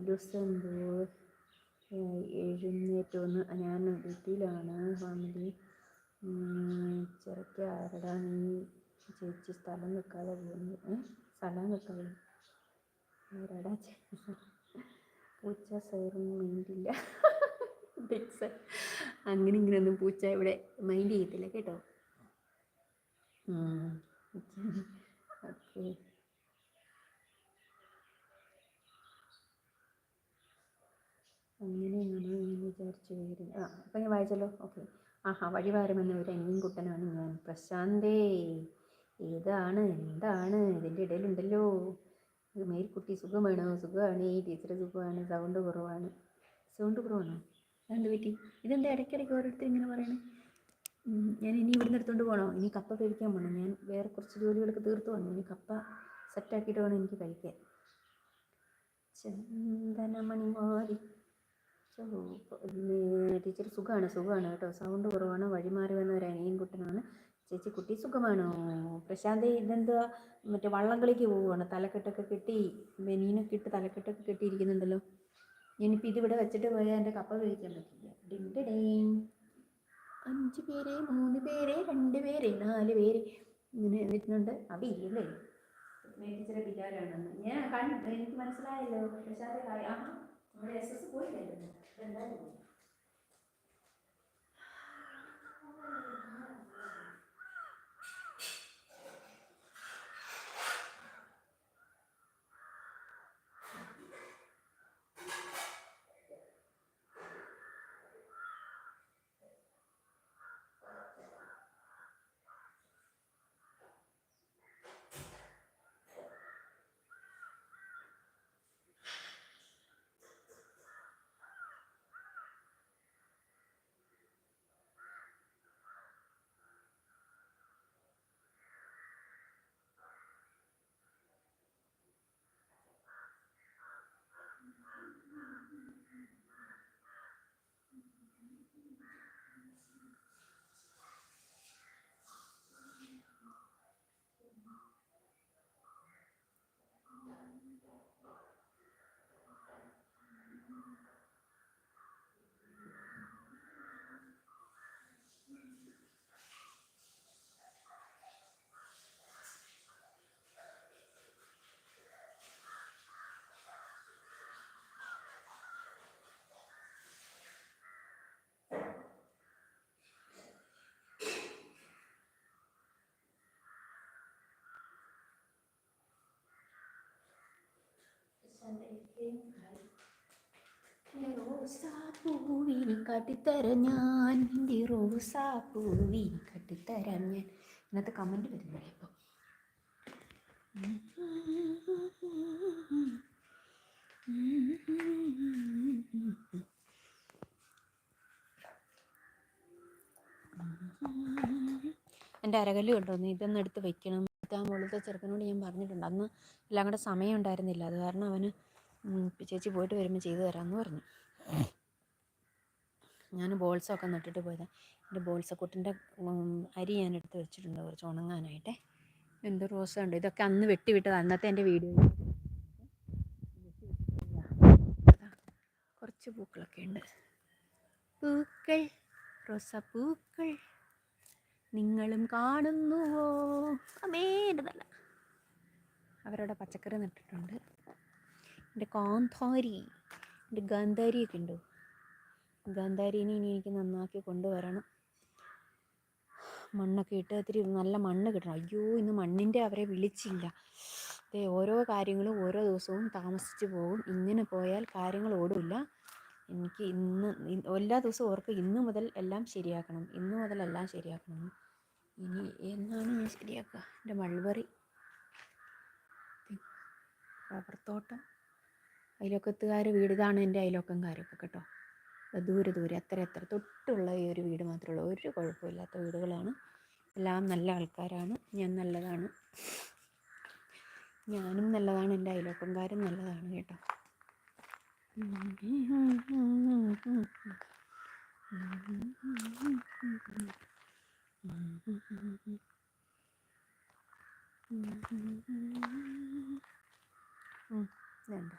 ലുസംബു എഴുന്നേറ്റോന്ന്. ഞാൻ വീട്ടിലാണ്. ഫാമിലി ചെറുക്ക ആരടാ നീ ചേച്ചി സ്ഥലം വെക്കാതെ പോകുന്നു? സ്ഥലം വെക്കാതെ ആരടാ പൂച്ച സൈറും മൈൻഡില്ല. അങ്ങനെ ഇങ്ങനെയൊന്നും പൂച്ച ഇവിടെ മൈൻഡ് ചെയ്യത്തില്ല കേട്ടോ. ഓക്കെ, അങ്ങനെയാണ് ഞാൻ വിചാരിച്ചു വരുന്നത്. അപ്പം ഞാൻ വായിച്ചല്ലോ. ഓക്കെ. വഴിവാരമെന്ന ഒരു അനിയൻ കുട്ടനാണ് ഞാൻ. പ്രശാന്തേ, ഏതാണ് എന്താണ് ഇതിൻ്റെ ഇടയിലുണ്ടല്ലോ. മേരിക്കുട്ടി സുഖമാണോ? സുഖമാണ് ടീച്ചർ, സുഖമാണ്. സൗണ്ട് കുറവാണോ? എന്ത് പറ്റി? ഇതെന്താ ഇടയ്ക്കിടയ്ക്ക് ഓരോരുത്തർ ഇങ്ങനെ പറയണേ? ഞാൻ ഇനി ഇവിടുന്ന് എടുത്തുകൊണ്ട് പോകണോ? ഇനി കപ്പ കഴിക്കാൻ പോകണം. ഞാൻ വേറെ കുറച്ച് ജോലികളൊക്കെ തീർത്തു വന്നു. ഇനി കപ്പ സെറ്റാക്കിയിട്ട് വേണം എനിക്ക് കഴിക്കാൻ. ചന്ദനമണിമാരി ടീച്ചർ സുഖമാണ് കേട്ടോ. സൗണ്ട് കുറവാണ്. വഴിമാറി വന്ന ഒരു അനിയൻ കുട്ടനാണ്. ചേച്ചി കുട്ടി സുഖമാണോ? പ്രശാന്ത്, ഇതെന്തുവാ മറ്റേ വള്ളംകളിക്ക് പോവുകയാണ്? തലക്കെട്ടൊക്കെ കെട്ടി, ബനീനൊക്കെ ഇട്ട് തലക്കെട്ടൊക്കെ കെട്ടിയിരിക്കുന്നുണ്ടല്ലോ. ഞാനിപ്പോൾ ഇതിവിടെ വെച്ചിട്ട് പോയാൽ എൻ്റെ കപ്പ കഴിക്കാൻ പറ്റില്ല. 5 പേര്, 3 പേര്, 2 പേര്, 4 പേര് ഇങ്ങനെ വരുന്നുണ്ട്. അവിടെ ഇല്ലല്ലേ ടീച്ചറെ പിന്നാരാണെന്ന് എനിക്ക് മനസ്സിലായല്ലോ. പ്രശാന്ത് നമ്മുടെ SS പോയില്ലായിരുന്നു. എന്തായാലും റോസാപ്പൂവിനെ കാട്ടിത്തരാം ഞാൻ, എൻ്റെ റോസാപ്പൂവിനെ കാട്ടിത്തരാം ഞാൻ. ഇന്നത്തെ കമൻറ്റ് വരുന്നില്ല ഇപ്പോൾ. എൻ്റെ അരകല്ല് കൊണ്ടുവന്നു. ഇതൊന്നും എടുത്ത് വെക്കണം. ആ മുകളിലത്തെ ചെറുക്കനോട് ഞാൻ പറഞ്ഞിട്ടുണ്ട്. അന്ന് എല്ലാം കൂടെ സമയം ഉണ്ടായിരുന്നില്ല. അത് കാരണം അവന് ചേച്ചി പോയിട്ട് വരുമ്പോൾ ചെയ്തു തരാമെന്ന് പറഞ്ഞു. ഞാൻ ബോൾസൊക്കെ നട്ടിട്ട് പോയതാണ്. എൻ്റെ ബോൾസക്കൂട്ടിൻ്റെ അരി ഞാൻ എടുത്ത് വെച്ചിട്ടുണ്ട് കുറച്ച് ഉണങ്ങാനായിട്ടേ. എന്ത് റോസ ഉണ്ട്. ഇതൊക്കെ അന്ന് വെട്ടിവിട്ടത്. അന്നത്തെ എൻ്റെ വീഡിയോ. കുറച്ച് പൂക്കളൊക്കെ ഉണ്ട്. പൂക്കൾ, റോസാപ്പൂക്കൾ നിങ്ങളും കാണുന്നുവോ? അമേൻ്റെതല്ല. അവരവിടെ പച്ചക്കറി നട്ടിട്ടുണ്ട്. എൻ്റെ കാന്താരി, എൻ്റെ ഗാന്ധാരിയൊക്കെ ഉണ്ട്. ഗാന്ധാരിനെ ഇനി എനിക്ക് നന്നാക്കി കൊണ്ടുവരണം. മണ്ണൊക്കെ ഇട്ട് ഇത്തിരി നല്ല മണ്ണ് കിട്ടണം. അയ്യോ, ഇന്ന് മണ്ണിൻ്റെ അവരെ വിളിച്ചില്ല. ഓരോ കാര്യങ്ങളും ഓരോ ദിവസവും താമസിച്ച് പോകും. ഇങ്ങനെ പോയാൽ കാര്യങ്ങൾ ഓടില്ല. എനിക്ക് എല്ലാ ദിവസവും ഓർക്കും ഇന്ന് മുതൽ എല്ലാം ശരിയാക്കണം. ഇന്ന് ഇനി എന്നാണ് ഞാൻ ശരിയാക്കുക? എൻ്റെ മൾബറി, റബ്ബർ തോട്ടം, അയലോക്കത്തുകാർ വീട്. ഇതാണ് എൻ്റെ അയലോക്കംകാരൊക്കെ കേട്ടോ. ദൂരെ എത്ര തൊട്ടുള്ള ഈ ഒരു വീട് മാത്രമേ ഉള്ളൂ. ഒരു കുഴപ്പമില്ലാത്ത വീടുകളാണ്. എല്ലാം നല്ല ആൾക്കാരാണ്. ഞാൻ നല്ലതാണ്. ഞാനും നല്ലതാണ്. എൻ്റെ അയലോക്കംകാരും നല്ലതാണ് കേട്ടോ. വേണ്ട.